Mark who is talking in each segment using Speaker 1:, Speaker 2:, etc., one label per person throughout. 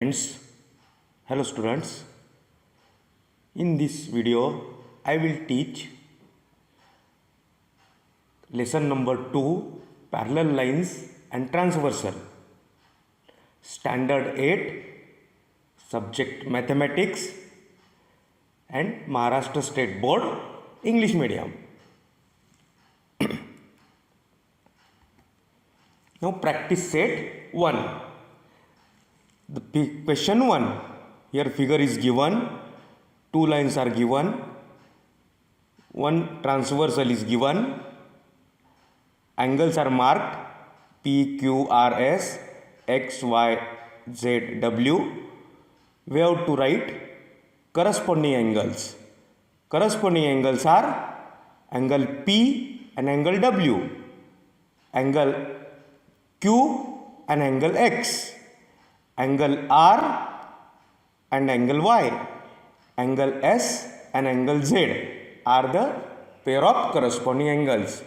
Speaker 1: Friends, hello students. In this video I will teach lesson number 2, parallel lines and transversal, standard 8, subject mathematics and Maharashtra State Board English medium. Now practice set 1. The question 1, here figure is given, two lines are given, one transversal is given, angles are marked P, Q, R, S, X, Y, Z, W. We have to write corresponding angles. Corresponding angles are angle P and angle W, angle Q and angle X, angle R and angle Y, angle S and angle Z are the pair of corresponding angles.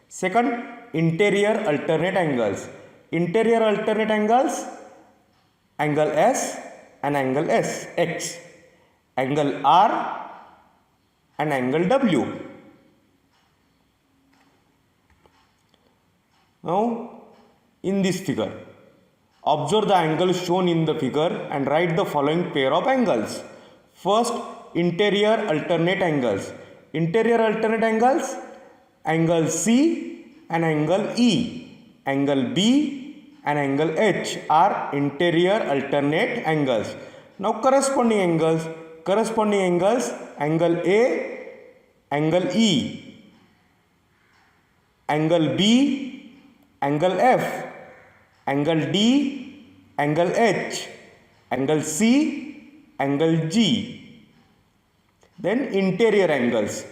Speaker 1: Second, interior alternate angles. Interior alternate angles, angle S and angle X, angle R and angle W. Now, in this figure, observe the angles shown in the figure and write the following pair of angles. First, interior alternate angles. Interior alternate angles, angle C and angle E, angle B and angle H are interior alternate angles. Now corresponding angles, angle A, angle E, angle B, angle F, angle D, angle H, angle C, angle G. Then interior angles,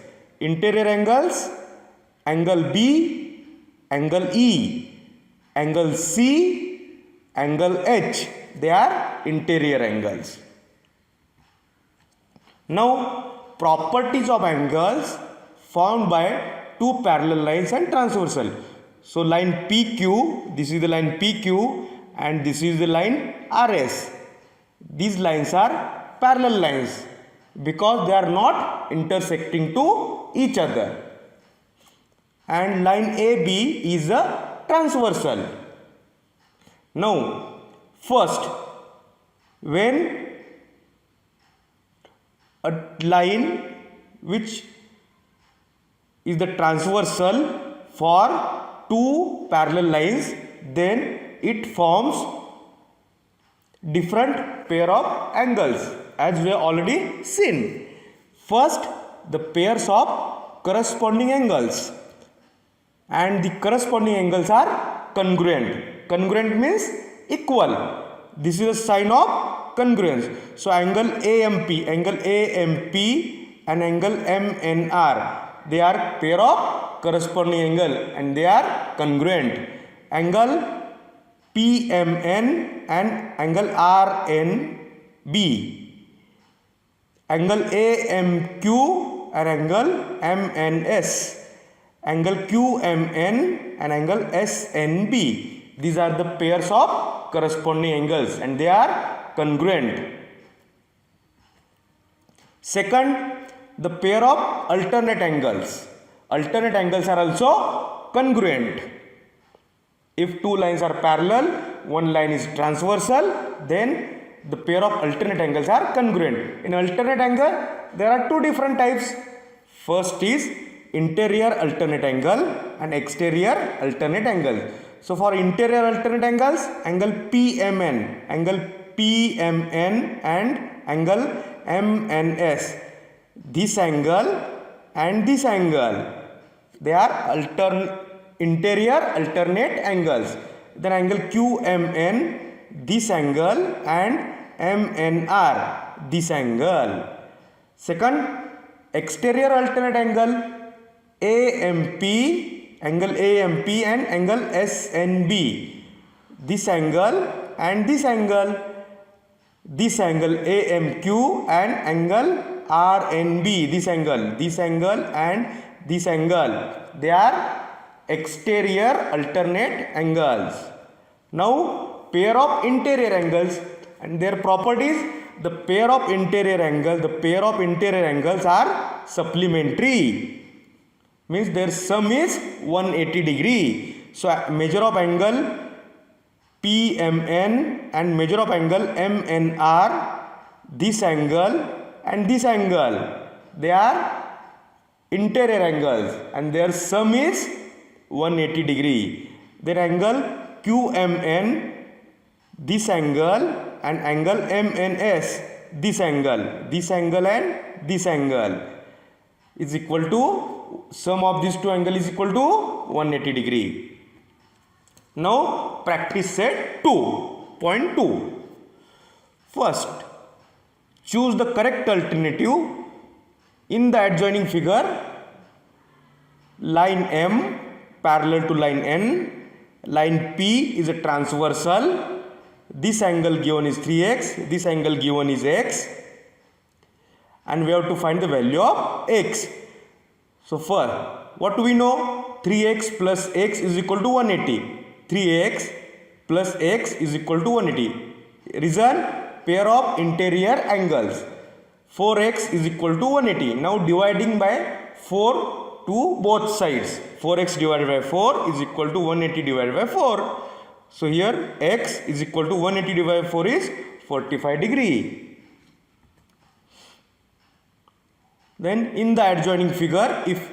Speaker 1: angle B, angle E, angle C, angle H, they are interior angles. Now properties of angles found by two parallel lines and transversal. So line PQ, this is the line PQ and this is the line RS. These lines are parallel lines because they are not intersecting to each other. And line AB is a transversal. Now, first, when a line which is the transversal for two parallel lines, then it forms different pair of angles as we have already seen. First, the pairs of corresponding angles, and the corresponding angles are congruent. Congruent means equal. This is a sign of congruence. So angle AMP and angle MNR, they are pair of corresponding angle and they are congruent. Angle PMN and angle RNB, angle AMQ and angle MNS, angle QMN and angle SNB. These are the pairs of corresponding angles and they are congruent. Second, the pair of alternate angles. Alternate angles are also congruent. If two lines are parallel, one line is transversal, then the pair of alternate angles are congruent. In alternate angle, there are two different types. First is interior alternate angle and exterior alternate angle. So for interior alternate angles, angle PMN and angle MNS. This angle and this angle, they are interior alternate angles. Then angle QMN, this angle, and MNR, this angle. Second, exterior alternate angle angle AMP and angle SNB. This angle and this angle AMQ and angle RNB, this angle and this angle, they are exterior alternate angles. Now pair of interior angles, And their properties, the pair of interior angles are supplementary. Means their sum is 180 degree. So measure of angle PMN and measure of angle MNR, this angle and this angle, they are interior angles and their sum is 180 degree. Their angle QMN, this angle, and angle MNS, this angle and this angle is equal to, sum of these two angles is equal to 180 degree. Now practice set 2.2. First, choose the correct alternative. In the adjoining figure, line M parallel to line N, line P is a transversal. This angle given is 3x, this angle given is x, and we have to find the value of x. So first, what do we know? 3x plus x is equal to 180. 3x plus x is equal to 180. Reason, pair of interior angles. 4x is equal to 180. Now dividing by 4 to both sides. 4x divided by 4 is equal to 180 divided by 4. So here x is equal to 180 divided by 4 is 45 degree. Then in the adjoining figure, if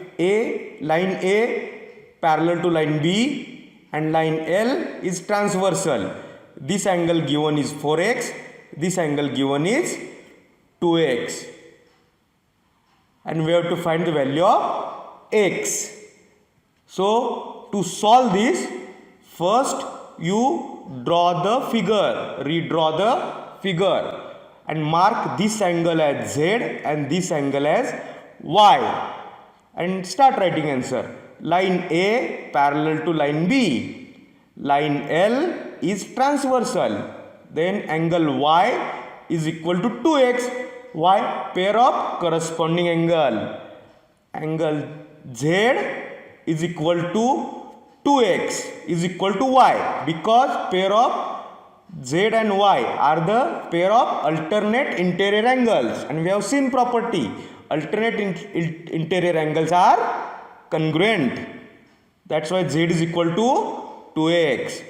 Speaker 1: line A parallel to line B and line L is transversal, this angle given is 4x, this angle given is 2x, and we have to find the value of x. So to solve this, first you draw the figure, redraw the figure, and mark this angle as z and this angle as y, and start writing answer. Line A parallel to line B, line L is transversal, then angle y is equal to 2x. Y, pair of corresponding angle. Angle Z is equal to 2x is equal to y, because pair of Z and y are the pair of alternate interior angles, and we have seen property, alternate interior angles are congruent. That's why Z is equal to 2x.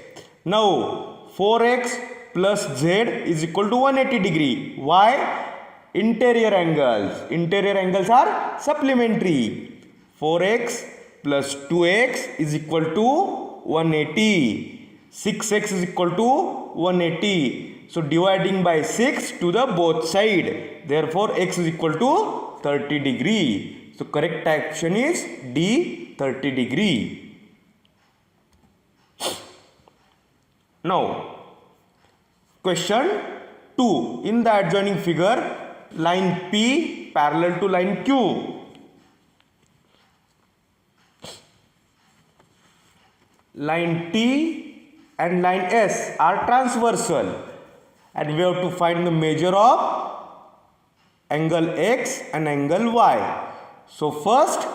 Speaker 1: Now 4x plus Z is equal to 180 degree. Why? Interior angles are supplementary. 4x plus 2x is equal to 180. 6x is equal to 180. So dividing by 6 to the both side. Therefore x is equal to 30 degree. So correct option is D, 30 degree. Now question 2. In the adjoining figure, line P parallel to line Q, line T and line S are transversal, and we have to find the measure of angle X and angle Y. So first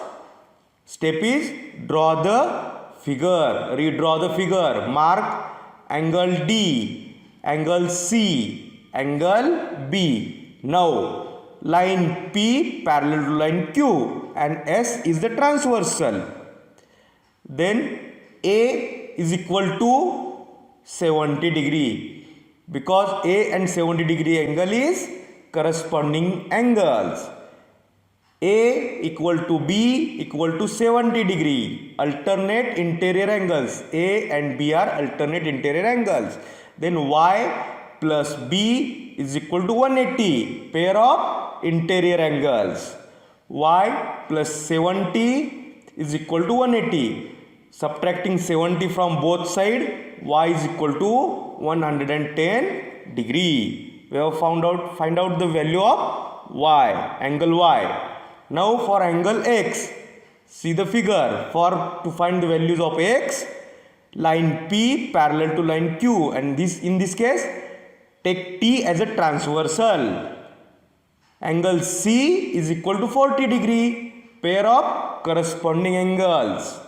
Speaker 1: step is draw the figure, redraw the figure, mark angle D, angle C, angle B. Now line P parallel to line Q and S is the transversal. Then A is equal to 70 degree, because A and 70 degree angle is corresponding angles. A equal to B equal to 70 degree, alternate interior angles. A and B are alternate interior angles. Then Y plus B is equal to 180, pair of interior angles. Y plus 70 is equal to 180. Subtracting 70 from both sides, Y is equal to 110 degree. We have find out the value of Y, angle Y. Now for angle X, see the figure. To find the values of X, line P parallel to line Q, and in this case take T as a transversal. Angle C is equal to 40 degree, pair of corresponding angles.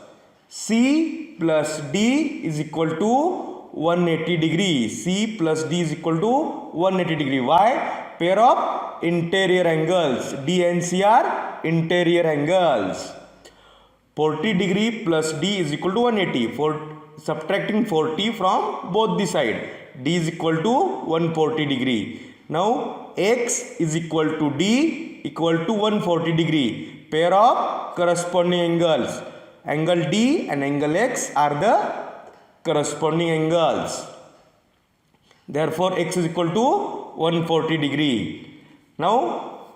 Speaker 1: C plus D is equal to 180 degree. C plus D is equal to 180 degree. Why? Pair of interior angles. D and C are interior angles. 40 degree plus D is equal to 180. Subtracting 40 from both the side. D is equal to 140 degree. Now X is equal to D equal to 140 degree. Pair of corresponding angles. Angle D and angle X are the corresponding angles. Therefore X is equal to 140 degree. Now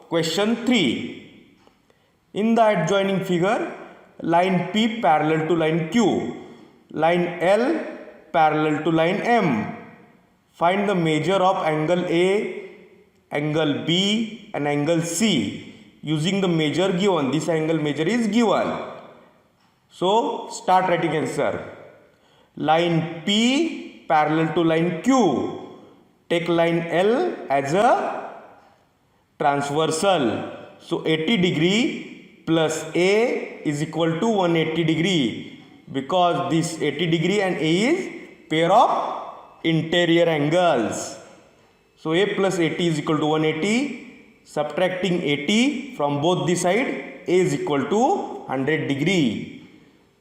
Speaker 1: question 3. In the adjoining figure, line P parallel to line Q, line L parallel to line M. Find the measure of angle A, angle B and angle C using the measure given. This angle measure is given. So start writing answer. Line P parallel to line Q. Take line L as a transversal. So 80 degree plus A is equal to 180 degree, because this 80 degree and A is pair of interior angles. So A plus 80 is equal to 180. Subtracting 80 from both the side, A is equal to 100 degree.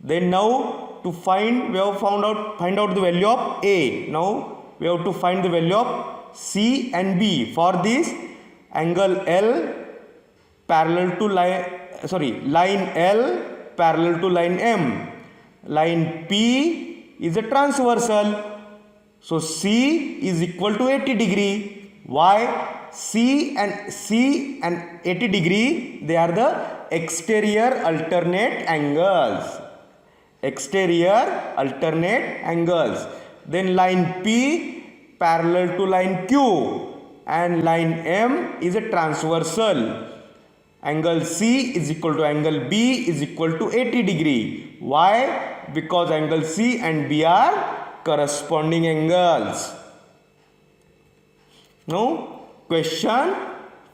Speaker 1: Then now to find, we have find out the value of A. Now we have to find the value of C and B. For this, angle L parallel to line L parallel to line M. Line P is a transversal. So C is equal to 80 degree. Why? C and 80 degree, they are the exterior alternate angles. Exterior alternate angles. Then line P parallel to line Q and line M is a transversal. Angle C is equal to angle B is equal to 80 degree. Why? Because angle C and B are corresponding angles. Now question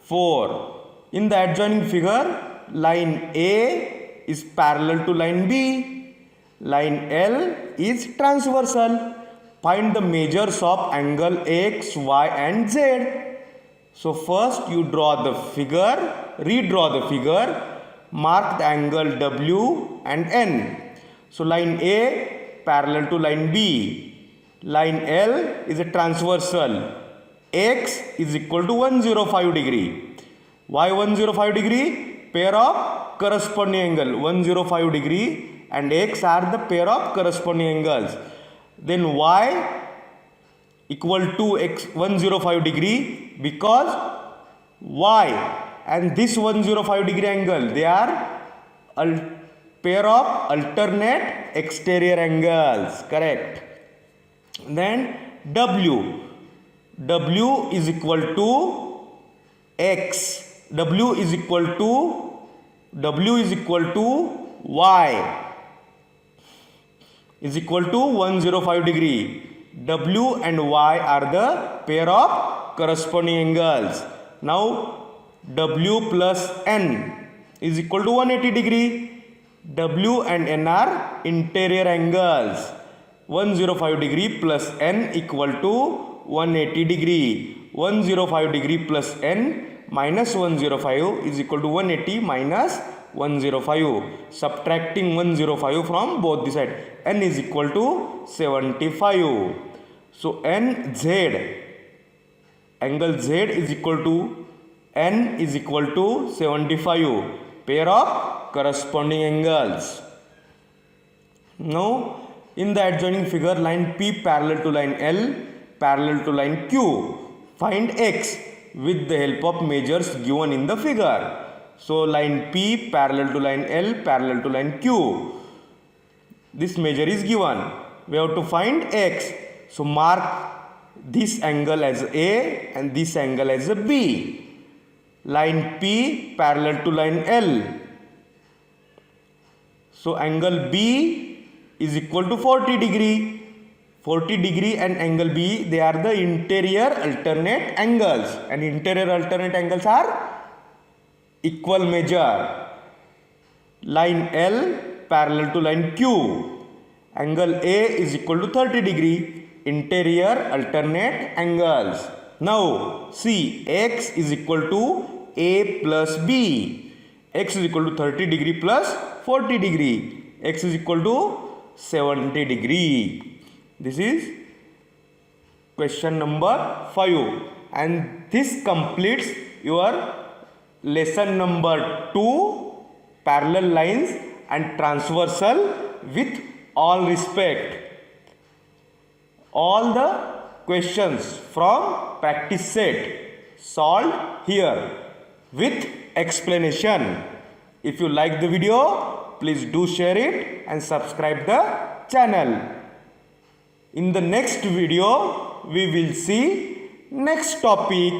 Speaker 1: 4. In the adjoining figure, line A is parallel to line B. Line L is transversal. Find the measures of angle X, Y and Z. So first you draw the figure, redraw the figure, mark the angle W and N. So line A parallel to line B. Line L is a transversal. X is equal to 105 degree. Why 105 degree? Pair of corresponding angle. 105 degree and X are the pair of corresponding angles. Then Y equal to X 105 degree, because Y and this 105 degree angle, they are pair of alternate exterior angles. Correct. Then W is equal to X. W is equal to Y is equal to 105 degree. W and Y are the pair of corresponding angles. Now W plus N is equal to 180 degree. W and N are interior angles. 105 degree plus N equal to 180 degree. 105 degree plus N minus 105 is equal to 180 minus 105. Subtracting 105 from both the side. N is equal to 75. So NZ, angle Z is equal to N is equal to 75. Pair of corresponding angles. Now in the adjoining figure, line P parallel to line L parallel to line Q. Find X with the help of measures given in the figure. So line P parallel to line L parallel to line Q. This measure is given. We have to find X. So mark this angle as A and this angle as a B. Line P parallel to line L. So angle B is equal to 40 degree. 40 degree and angle B, they are the interior alternate angles, and interior alternate angles are equal measure. Line L parallel to line Q. Angle A is equal to 30 degree. interior alternate angles. Now see, x is equal to a plus b. X is equal to 30 degree plus 40 degree. X is equal to 70 degree. This is question number 5, and this completes your lesson number 2, parallel lines and transversal with all respect. All the questions from practice set solved here with explanation. If you like the video, please do share it and subscribe the channel. In the next video, we will see next topic.